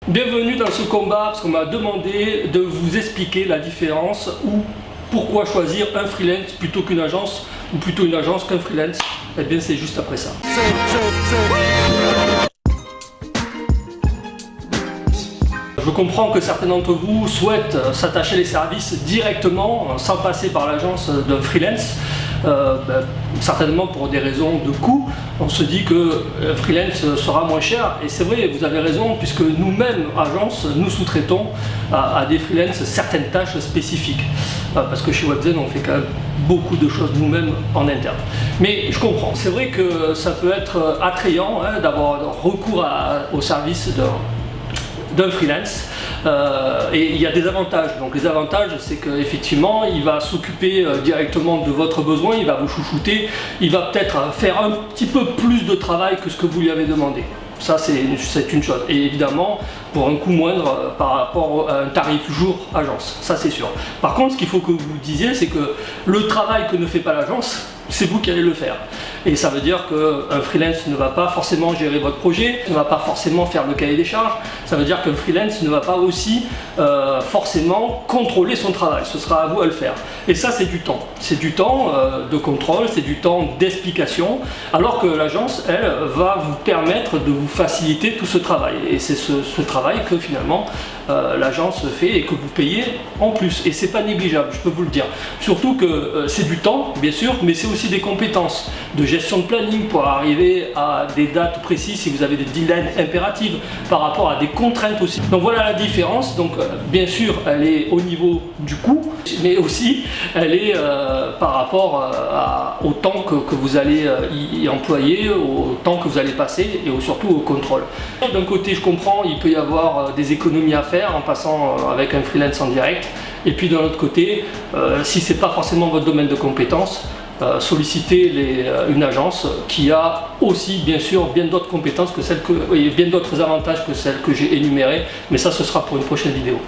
Bienvenue dans ce combat parce qu'on m'a demandé de vous expliquer la différence ou pourquoi choisir un freelance plutôt qu'une agence ou plutôt une agence qu'un freelance. Eh bien c'est juste après ça. Je comprends que certains d'entre vous souhaitent s'attacher les services directement sans passer par l'agence d'un freelance. Certainement pour des raisons de coût, on se dit que freelance sera moins cher et c'est vrai, vous avez raison, puisque nous-mêmes, agence, nous sous-traitons à des freelances certaines tâches spécifiques, parce que chez Webzen on fait quand même beaucoup de choses nous-mêmes en interne. Mais je comprends, c'est vrai que ça peut être attrayant d'avoir recours au service d'un freelance. Et il y a des avantages. Donc les avantages, c'est qu'effectivement il va s'occuper directement de votre besoin, il va vous chouchouter, il va peut-être faire un petit peu plus de travail que ce que vous lui avez demandé. Ça c'est une chose. Et évidemment pour un coût moindre par rapport à un tarif jour agence, ça c'est sûr. Par contre, ce qu'il faut que vous disiez, c'est que le travail que ne fait pas l'agence, c'est vous qui allez le faire. Et ça veut dire qu'un freelance ne va pas forcément gérer votre projet, ne va pas forcément faire le cahier des charges. Ça veut dire qu'un freelance ne va pas aussi forcément contrôler son travail. Ce sera à vous à le faire. Et ça, c'est du temps. C'est du temps de contrôle, c'est du temps d'explication, alors que l'agence, elle, va vous permettre de vous faciliter tout ce travail. Et c'est ce travail que finalement l'agence fait et que vous payez en plus. Et c'est pas négligeable, je peux vous le dire. Surtout que c'est du temps, bien sûr, mais c'est aussi des compétences de gestion de planning pour arriver à des dates précises si vous avez des deadlines impératives par rapport à des contraintes aussi. Donc voilà la différence. Donc bien sûr elle est au niveau du coût, mais aussi elle est par rapport au temps que vous allez y employer, au temps que vous allez passer et surtout au contrôle. D'un côté je comprends, il peut y avoir des économies à faire en passant avec un freelance en direct, et puis d'un autre côté, si c'est pas forcément votre domaine de compétences, solliciter une agence qui a aussi bien sûr bien d'autres compétences que celles et bien d'autres avantages que celles que j'ai énumérées, mais ça ce sera pour une prochaine vidéo.